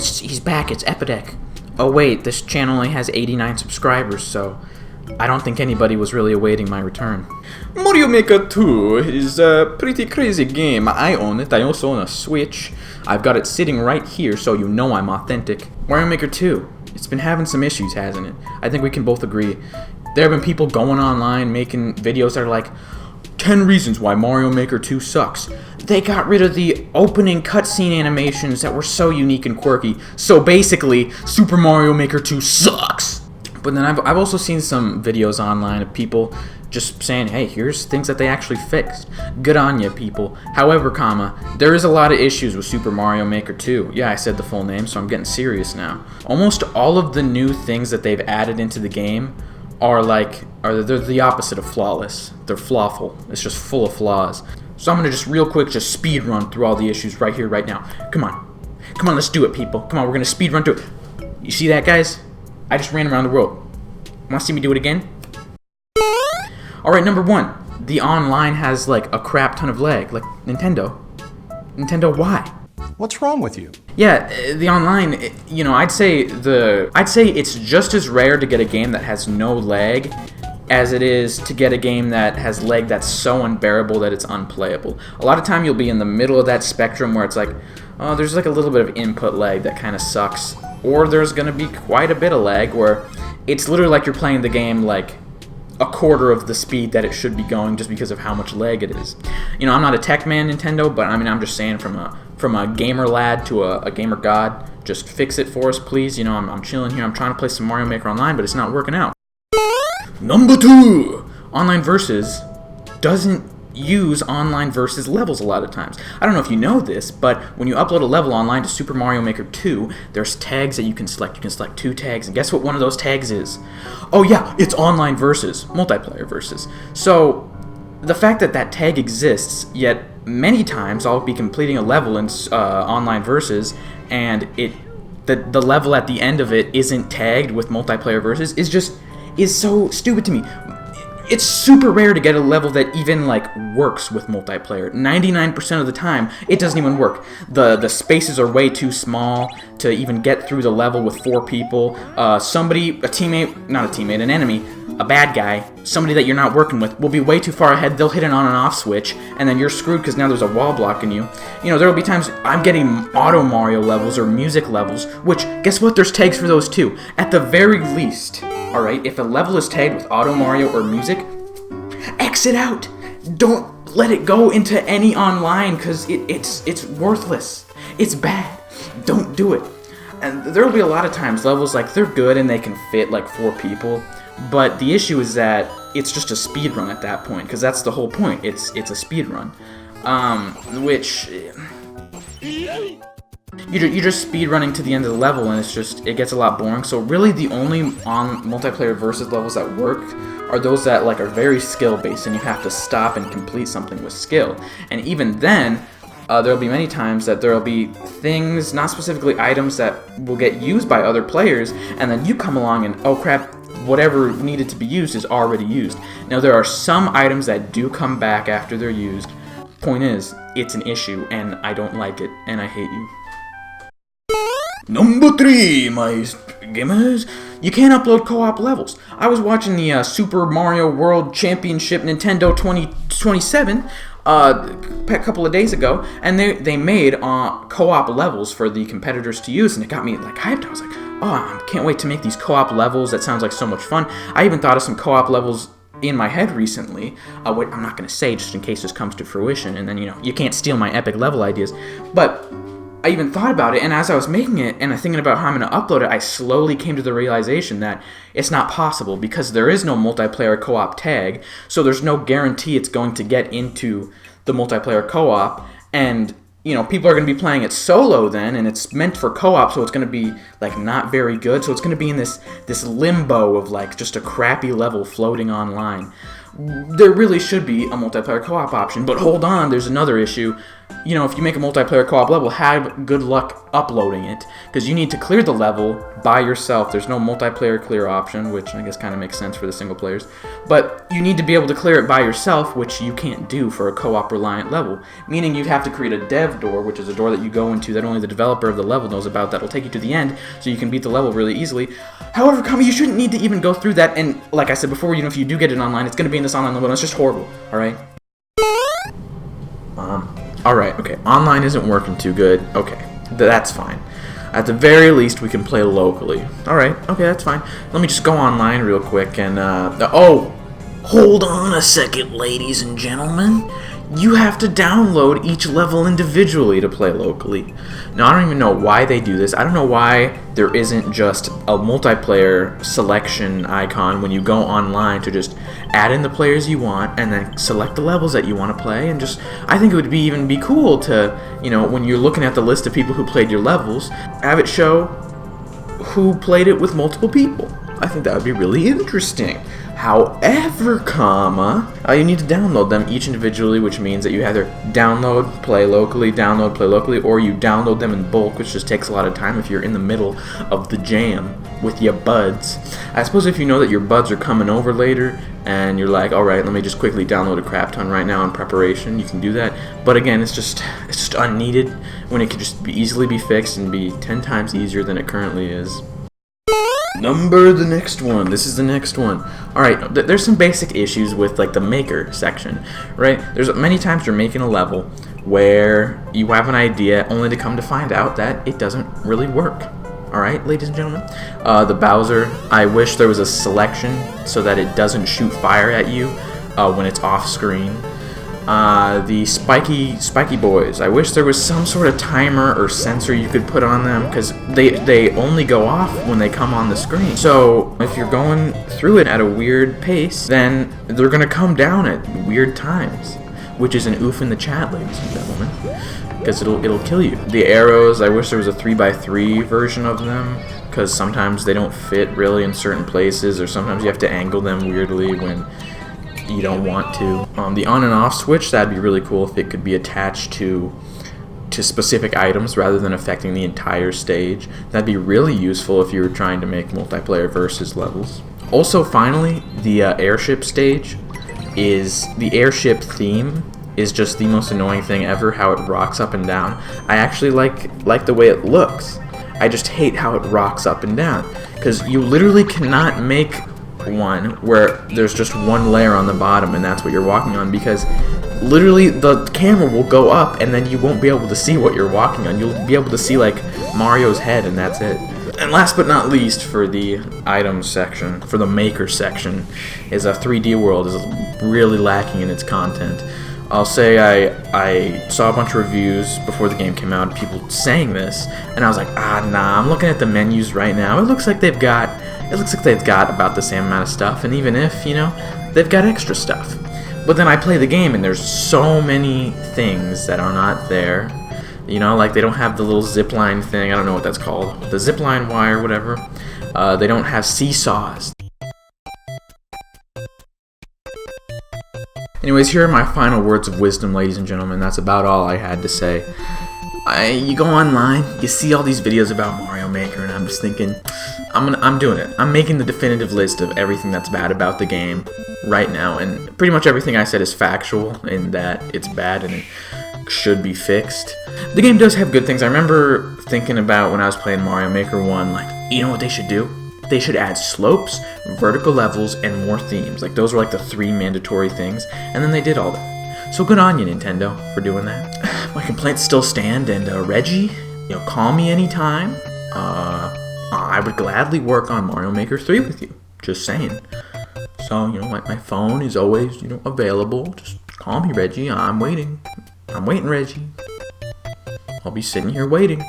he's back. It's Epidec. Oh wait, this channel only has 89 subscribers, so I don't think anybody was really awaiting my return. Mario Maker 2 is a pretty crazy game. I own it. I also own a Switch. I've got it sitting right here, so you know I'm authentic. Mario Maker 2. It's been having some issues, hasn't it? I think we can both agree. There have been people going online making videos that are like, 10 reasons why Mario Maker 2 sucks. They got rid of the opening cutscene animations that were so unique and quirky. So basically, Super Mario Maker 2 sucks. But then I've also seen some videos online of people just saying, hey, here's things that they actually fixed. Good on ya, people. However, there is a lot of issues with Super Mario Maker 2. Yeah, I said the full name, so I'm getting serious now. Almost all of the new things that they've added into the game they're the opposite of flawless. They're flawful. It's just full of flaws. So I'm gonna just real quick just speed run through all the issues right here, right now. Come on, let's do it, people. Come on, we're gonna speed run through it. You see that, guys? I just ran around the world. Want to see me do it again? Alright, number 1. The online has like a crap ton of lag. Like, Nintendo, why? What's wrong with you? Yeah, the online, I'd say it's just as rare to get a game that has no lag as it is to get a game that has lag that's so unbearable that it's unplayable. A lot of time you'll be in the middle of that spectrum where it's like, oh, there's like a little bit of input lag that kind of sucks, or there's going to be quite a bit of lag where it's literally like you're playing the game like a quarter of the speed that it should be going just because of how much lag it is. I'm not a tech man, Nintendo, but I'm just saying from a gamer lad to a gamer god, just fix it for us, please. I'm chilling here. I'm trying to play some Mario Maker Online, but it's not working out. Number 2, Online Versus doesn't use online versus levels a lot of times. I don't know if you know this, but when you upload a level online to Super Mario Maker 2, there's tags that you can select. You can select 2 tags, and guess what one of those tags is? Oh yeah, it's online versus, multiplayer versus. So the fact that that tag exists, yet many times I'll be completing a level in online versus, and the level at the end of it isn't tagged with multiplayer versus is so stupid to me. It's super rare to get a level that even works with multiplayer. 99% of the time, it doesn't even work. The spaces are way too small to even get through the level with 4 people. An enemy, a bad guy, somebody that you're not working with, will be way too far ahead. They'll hit an on and off switch, and then you're screwed because now there's a wall blocking you. There will be times I'm getting auto Mario levels or music levels, which, guess what? There's tags for those too. At the very least, alright, if a level is tagged with auto Mario or music, exit out. Don't let it go into any online, because it's worthless. It's bad. Don't do it. And there will be a lot of times levels they're good and they can fit 4 people, but the issue is that it's just a speed run at that point, because that's the whole point. It's a speed run, which you're just speed running to the end of the level, and it gets a lot boring. So really, the only multiplayer versus levels that work are those that are very skill based, and you have to stop and complete something with skill. And even then, there'll be many times that there'll be things, not specifically items, that will get used by other players, and then you come along and, oh crap, whatever needed to be used is already used. Now there are some items that do come back after they're used. Point is, it's an issue, and I don't like it, and I hate you. Number 3, my gamers, you can't upload co-op levels. I was watching the Super Mario World Championship Nintendo 2027 a couple of days ago, and they made co-op levels for the competitors to use, and it got me hyped. I was like, oh, I can't wait to make these co-op levels. That sounds like so much fun. I even thought of some co-op levels in my head recently. What I'm not going to say just in case this comes to fruition, and then you can't steal my epic level ideas, but I even thought about it, and as I was making it and thinking about how I'm going to upload it, I slowly came to the realization that it's not possible, because there is no multiplayer co-op tag, so there's no guarantee it's going to get into the multiplayer co-op, and people are going to be playing it solo then, and it's meant for co-op, so it's going to be not very good, so it's going to be in this limbo of just a crappy level floating online. There really should be a multiplayer co-op option, but hold on, there's another issue. you know, if you make a multiplayer co-op level, have good luck uploading it, because you need to clear the level by yourself. There's no multiplayer clear option, which I guess kind of makes sense for the single players, but you need to be able to clear it by yourself, which you can't do for a co-op reliant level, meaning you have to create a dev door, which is a door that you go into that only the developer of the level knows about, that will take you to the end, so you can beat the level really easily. However, Kami, you shouldn't need to even go through that, and like I said before, you know, if you do get it online, it's going to be in this online level, and it's just horrible, alright? Alright, okay, online isn't working too good. Okay, that's fine. At the very least, we can play locally. Alright, okay, that's fine. Let me just go online real quick and, oh! Hold on a second, ladies and gentlemen. You have to download each level individually to play locally. Now, I don't even know why they do this. I don't know why there isn't just a multiplayer selection icon when you go online to just add in the players you want and then select the levels that you want to play, and just, I think it would even be cool to, you know, when you're looking at the list of people who played your levels, have it show who played it with multiple people. I think that would be really interesting. However, you need to download them each individually, which means that you either download, play locally, or you download them in bulk, which just takes a lot of time if you're in the middle of the jam with your buds. I suppose if you know that your buds are coming over later, and you're like, alright, let me just quickly download a crap ton right now in preparation, you can do that. But again, it's just unneeded when it could just easily be fixed and be 10 times easier than it currently is. The next one. This is the next one. Alright, there's some basic issues with like the maker section, right? There's many times you're making a level where you have an idea only to come to find out that it doesn't really work. Alright, ladies and gentlemen? The Bowser, I wish there was a selection so that it doesn't shoot fire at you when it's off screen. The spiky boys, I wish there was some sort of timer or sensor you could put on them, because they only go off when they come on the screen. So if you're going through it at a weird pace, then they're gonna come down at weird times, which is an oof in the chat, ladies and gentlemen, because it'll kill you. The arrows, I wish there was a 3x3 version of them, because sometimes they don't fit really in certain places, or sometimes you have to angle them weirdly when you don't want to. The on and off switch, that'd be really cool if it could be attached to specific items rather than affecting the entire stage. That'd be really useful if you were trying to make multiplayer versus levels. Also, finally, the airship stage the airship theme is just the most annoying thing ever, how it rocks up and down. I actually like the way it looks. I just hate how it rocks up and down, because you literally cannot make one where there's just one layer on the bottom and that's what you're walking on, because literally the camera will go up and then you won't be able to see what you're walking on. You'll be able to see like Mario's head and that's it. And last but not least, for the items section, for the maker section, is a 3D World is really lacking in its content. I'll say I saw a bunch of reviews before the game came out, people saying this, and I was like, nah, I'm looking at the menus right now. It looks like they've got about the same amount of stuff, and even if, you know, they've got extra stuff. But then I play the game and there's so many things that are not there. You know, like they don't have the little zipline thing, I don't know what that's called, the zipline wire, whatever. They don't have seesaws. Anyways, here are my final words of wisdom, ladies and gentlemen. That's about all I had to say. You go online, you see all these videos about Mario Maker, and I'm just thinking, I'm doing it. I'm making the definitive list of everything that's bad about the game right now, and pretty much everything I said is factual in that it's bad and it should be fixed. The game does have good things. I remember thinking about when I was playing Mario Maker 1, like, you know what they should do? They should add slopes, vertical levels, and more themes. Like, those were like the 3 mandatory things, and then they did all that. So good on you, Nintendo, for doing that. My complaints still stand, and Reggie, you know, call me anytime. I would gladly work on Mario Maker 3 with you. Just saying. So, you know, my phone is always, you know, available. Just call me, Reggie. I'm waiting. I'm waiting, Reggie. I'll be sitting here waiting.